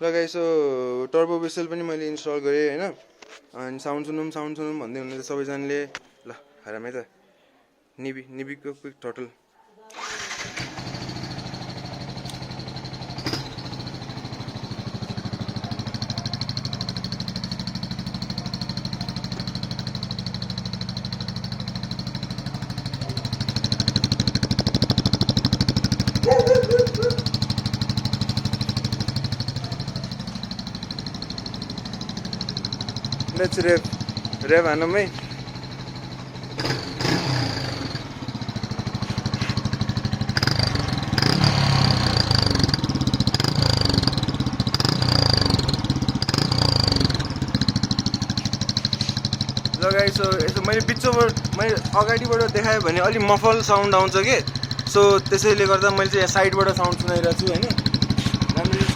ल guys so turbo basal पनि मैले इन्स्टल गरेँ हैन अनि साउन्ड सुनौँ भन्दै हुनुहुन्छ सबैजनाले ल हरामै त निबीको क्विक थ्रोटल Let's rev हानौँ है ल गाइस सो यसो मैले अगाडिबाट देखाएँ भने अलि मफल साउन्ड आउँछ के सो त्यसैले गर्दा मैले चाहिँ यहाँ साइडबाट साउन्ड सुनाइरहेको छु हैन